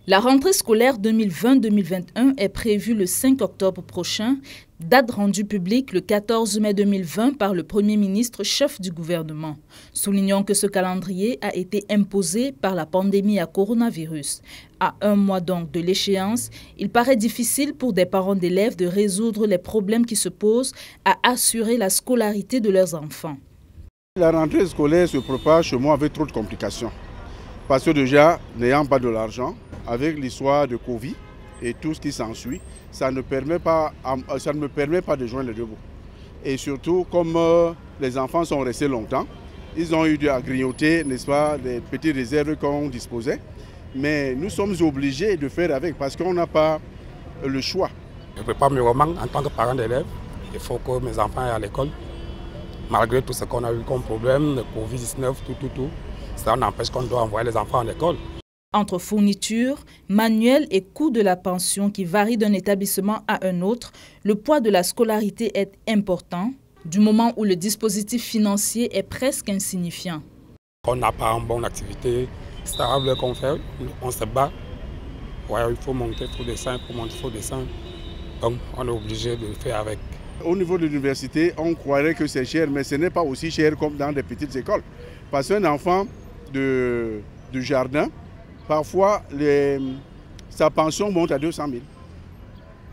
La rentrée scolaire 2020-2021 est prévue le 5 octobre prochain, date rendue publique le 14 mai 2020 par le Premier ministre chef du gouvernement, soulignant que ce calendrier a été imposé par la pandémie à coronavirus. À un mois donc de l'échéance, il paraît difficile pour des parents d'élèves de résoudre les problèmes qui se posent à assurer la scolarité de leurs enfants. La rentrée scolaire se prépare chez moi avec trop de complications. Parce que déjà, n'ayant pas de l'argent, avec l'histoire de Covid et tout ce qui s'ensuit, ça ne me permet pas de joindre les deux bouts. Et surtout, comme les enfants sont restés longtemps, ils ont eu à grignoter, n'est-ce pas, des petites réserves qu'on disposait. Mais nous sommes obligés de faire avec parce qu'on n'a pas le choix. Je prépare mes romans en tant que parent d'élève. Il faut que mes enfants aient à l'école. Malgré tout ce qu'on a eu comme problème, le Covid-19, tout. Ça n'empêche qu'on doit envoyer les enfants à l'école. Entre fournitures, manuels et coûts de la pension qui varient d'un établissement à un autre, le poids de la scolarité est important, du moment où le dispositif financier est presque insignifiant. On n'a pas une bonne activité stable qu'on fait, on se bat. Ouais, il faut monter, il faut descendre, il faut monter, il faut descendre. Donc on est obligé de le faire avec. Au niveau de l'université, on croirait que c'est cher, mais ce n'est pas aussi cher comme dans des petites écoles. Parce qu'un enfant du jardin, parfois sa pension monte à 200 000,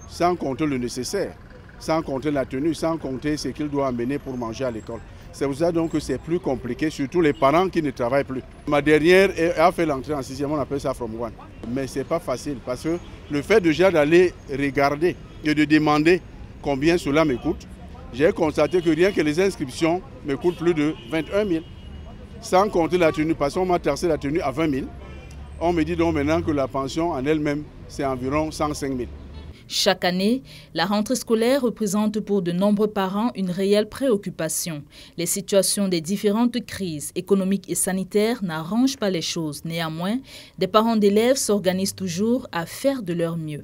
sans compter le nécessaire, sans compter la tenue, sans compter ce qu'il doit amener pour manger à l'école. C'est pour ça donc que c'est plus compliqué, surtout les parents qui ne travaillent plus. Ma dernière a fait l'entrée en 6e, on appelle ça From One. Mais ce n'est pas facile parce que le fait déjà d'aller regarder et de demander combien cela me coûte, j'ai constaté que rien que les inscriptions me coûtent plus de 21 000. Sans compter la tenue, parce qu'on m'a taxé la tenue à 20 000. On me dit donc maintenant que la pension en elle-même, c'est environ 105 000. Chaque année, la rentrée scolaire représente pour de nombreux parents une réelle préoccupation. Les situations des différentes crises économiques et sanitaires n'arrangent pas les choses. Néanmoins, des parents d'élèves s'organisent toujours à faire de leur mieux.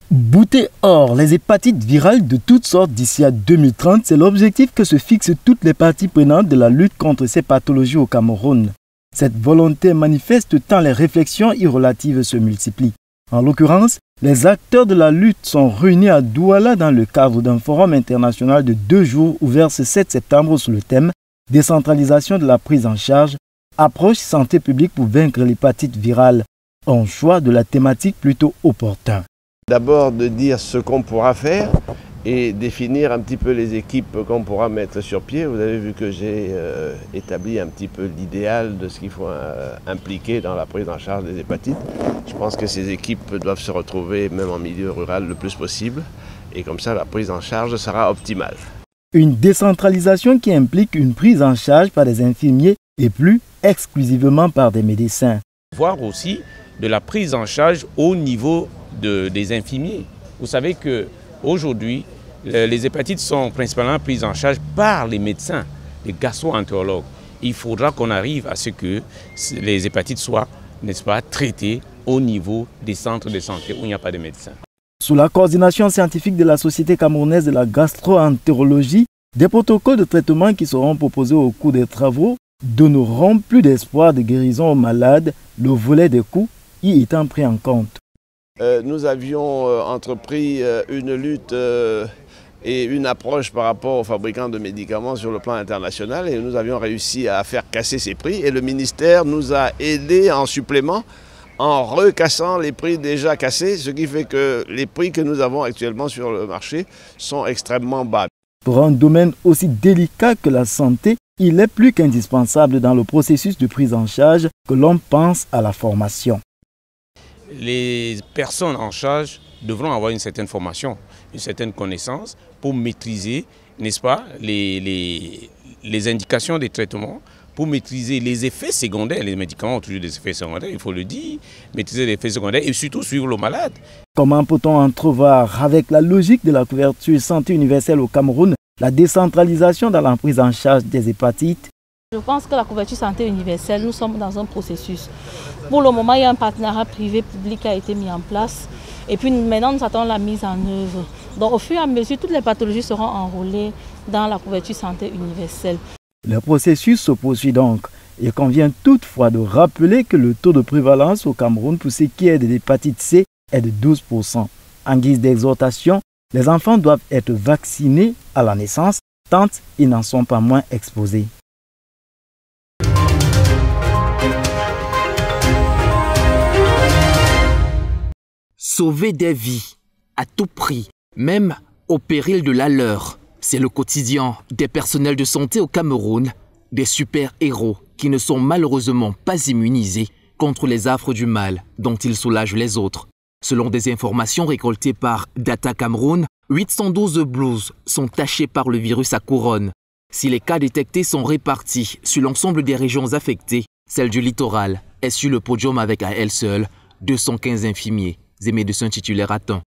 Bouter hors les hépatites virales de toutes sortes d'ici à 2030, c'est l'objectif que se fixent toutes les parties prenantes de la lutte contre ces pathologies au Cameroun. Cette volonté manifeste tant les réflexions y relatives se multiplient. En l'occurrence, les acteurs de la lutte sont réunis à Douala dans le cadre d'un forum international de 2 jours ouvert ce 7 septembre sous le thème « Décentralisation de la prise en charge, approche santé publique pour vaincre l'hépatite virale ». Un choix de la thématique plutôt opportun. D'abord de dire ce qu'on pourra faire et définir un petit peu les équipes qu'on pourra mettre sur pied. Vous avez vu que j'ai établi un petit peu l'idéal de ce qu'il faut impliquer dans la prise en charge des hépatites. Je pense que ces équipes doivent se retrouver même en milieu rural le plus possible et comme ça la prise en charge sera optimale. Une décentralisation qui implique une prise en charge par des infirmiers et plus exclusivement par des médecins. Voir aussi de la prise en charge au niveau des infirmiers. Vous savez qu'aujourd'hui, les hépatites sont principalement prises en charge par les médecins, les gastro-entérologues. Il faudra qu'on arrive à ce que les hépatites soient, n'est-ce pas, traitées au niveau des centres de santé où il n'y a pas de médecins. Sous la coordination scientifique de la Société camerounaise de la gastro-entérologie, des protocoles de traitement qui seront proposés au cours des travaux donneront plus d'espoir de guérison aux malades, le volet des coûts y étant pris en compte. Nous avions entrepris une lutte et une approche par rapport aux fabricants de médicaments sur le plan international et nous avions réussi à faire casser ces prix et le ministère nous a aidés en supplément en recassant les prix déjà cassés, ce qui fait que les prix que nous avons actuellement sur le marché sont extrêmement bas. Pour un domaine aussi délicat que la santé, il est plus qu'indispensable dans le processus de prise en charge que l'on pense à la formation. Les personnes en charge devront avoir une certaine formation, une certaine connaissance pour maîtriser, n'est-ce pas, les indications des traitements, pour maîtriser les effets secondaires. Les médicaments ont toujours des effets secondaires, il faut le dire, maîtriser les effets secondaires et surtout suivre le malade. Comment peut-on entrevoir, avec la logique de la couverture santé universelle au Cameroun, la décentralisation dans la prise en charge des hépatites? Je pense que la couverture santé universelle, nous sommes dans un processus. Pour le moment, il y a un partenariat privé-public qui a été mis en place. Et puis maintenant, nous attendons la mise en œuvre. Donc au fur et à mesure, toutes les pathologies seront enrôlées dans la couverture santé universelle. Le processus se poursuit donc. Il convient toutefois de rappeler que le taux de prévalence au Cameroun pour ce qui est de l'hépatite C est de 12%. En guise d'exhortation, les enfants doivent être vaccinés à la naissance tant ils n'en sont pas moins exposés. Sauver des vies à tout prix, même au péril de la leur, c'est le quotidien des personnels de santé au Cameroun, des super-héros qui ne sont malheureusement pas immunisés contre les affres du mal dont ils soulagent les autres. Selon des informations récoltées par Data Cameroun, 812 blouses sont tachées par le virus à couronne. Si les cas détectés sont répartis sur l'ensemble des régions affectées, celle du littoral est sur le podium avec à elle seule 215 infirmiers et médecins titulaires atteints.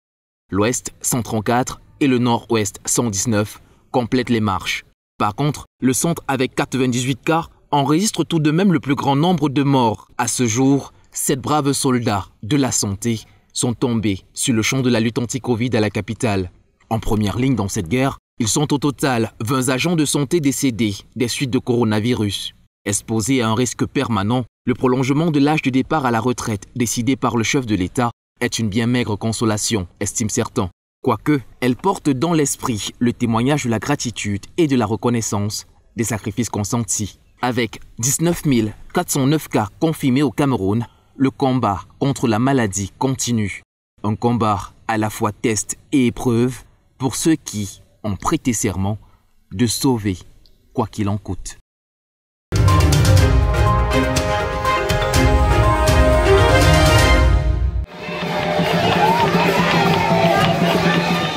L'Ouest, 134 et le Nord-Ouest, 119, complètent les marches. Par contre, le centre avec 98 cas enregistre tout de même le plus grand nombre de morts. À ce jour, 7 braves soldats de la santé sont tombés sur le champ de la lutte anti-Covid à la capitale. En première ligne dans cette guerre, ils sont au total 20 agents de santé décédés des suites de coronavirus. Exposés à un risque permanent, le prolongement de l'âge de départ à la retraite décidé par le chef de l'État est une bien maigre consolation, estiment certains. Quoique, elle porte dans l'esprit le témoignage de la gratitude et de la reconnaissance des sacrifices consentis. Avec 19 409 cas confirmés au Cameroun, le combat contre la maladie continue. Un combat à la fois test et épreuve pour ceux qui ont prêté serment de sauver quoi qu'il en coûte.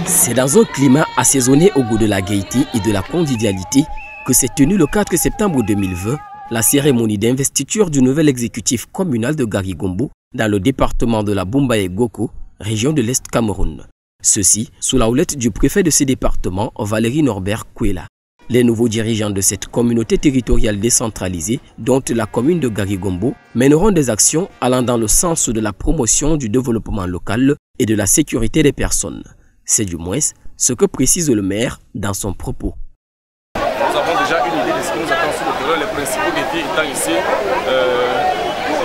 C'est dans un climat assaisonné au goût de la gaieté et de la convivialité que s'est tenue le 4 septembre 2020 la cérémonie d'investiture du nouvel exécutif communal de Garigombo dans le département de la Boumbaye-Goko, région de l'Est Cameroun. Ceci sous la houlette du préfet de ce département, Valérie Norbert Kwela. Les nouveaux dirigeants de cette communauté territoriale décentralisée, dont la commune de Garigombo, mèneront des actions allant dans le sens de la promotion du développement local et de la sécurité des personnes. C'est du moins ce que précise le maire dans son propos. Nous avons déjà une idée de ce qui nous attend sur le terrain. Les principaux défis étant ici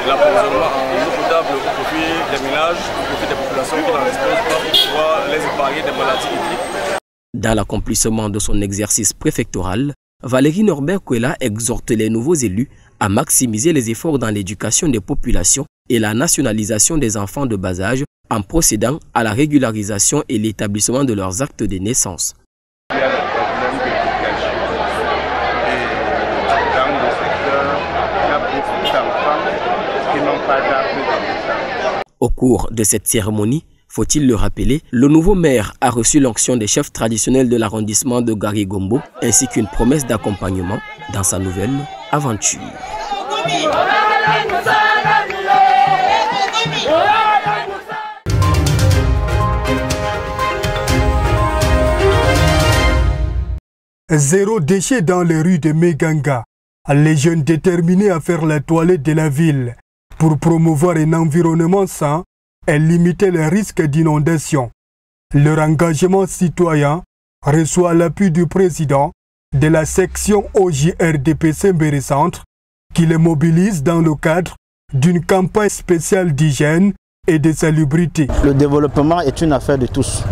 l'approvisionnement en eau potable au profit des ménages, au profit des populations qui n'en disposent pas pour pouvoir les épargner des maladies hydriques. Dans l'accomplissement de son exercice préfectoral, Valérie Norbert Kwela exhorte les nouveaux élus à maximiser les efforts dans l'éducation des populations et la nationalisation des enfants de bas âge en procédant à la régularisation et l'établissement de leurs actes de naissance. Au cours de cette cérémonie, faut-il le rappeler, le nouveau maire a reçu l'onction des chefs traditionnels de l'arrondissement de Garigombo ainsi qu'une promesse d'accompagnement dans sa nouvelle aventure. Zéro déchet dans les rues de Meganga. Les jeunes déterminés à faire la toilette de la ville pour promouvoir un environnement sain et limiter les risques d'inondation. Leur engagement citoyen reçoit l'appui du président de la section OJRDP Sembéré Centre qui les mobilise dans le cadre d'une campagne spéciale d'hygiène et de salubrité. Le développement est une affaire de tous.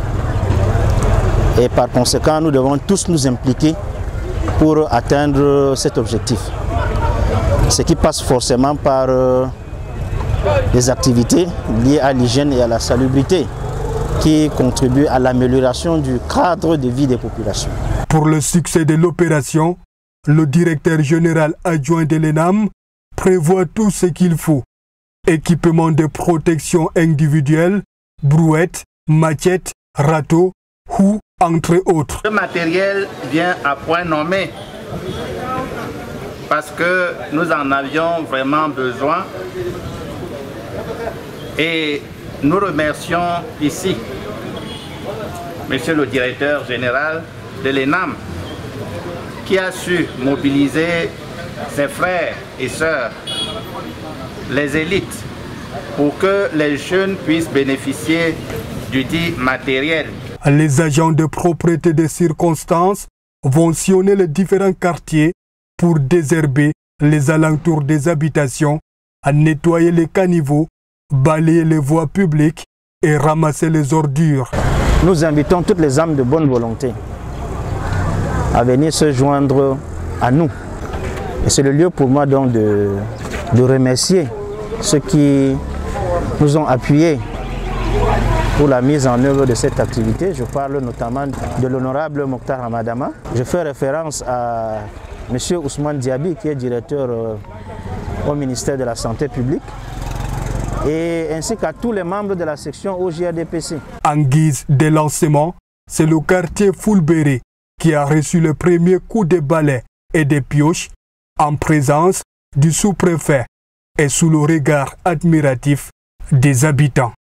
Et par conséquent, nous devons tous nous impliquer pour atteindre cet objectif. Ce qui passe forcément par des activités liées à l'hygiène et à la salubrité qui contribuent à l'amélioration du cadre de vie des populations. Pour le succès de l'opération, le directeur général adjoint de l'ENAM prévoit tout ce qu'il faut. Équipement de protection individuelle, brouettes, machettes, râteaux, houes, entre autres. Le matériel vient à point nommé parce que nous en avions vraiment besoin et nous remercions ici Monsieur le directeur général de l'ENAM qui a su mobiliser ses frères et sœurs, les élites, pour que les jeunes puissent bénéficier du dit matériel. Les agents de propriété des circonstances vont sillonner les différents quartiers pour désherber les alentours des habitations, à nettoyer les caniveaux, balayer les voies publiques et ramasser les ordures. Nous invitons toutes les âmes de bonne volonté à venir se joindre à nous. Et c'est le lieu pour moi donc de remercier ceux qui nous ont appuyés pour la mise en œuvre de cette activité. Je parle notamment de l'honorable Mokhtar Hamadama. Je fais référence à M. Ousmane Diaby, qui est directeur au ministère de la Santé publique, et ainsi qu'à tous les membres de la section OJRDPC. En guise de lancement, c'est le quartier Fulbéré qui a reçu le premier coup de balai et des pioches en présence du sous-préfet et sous le regard admiratif des habitants.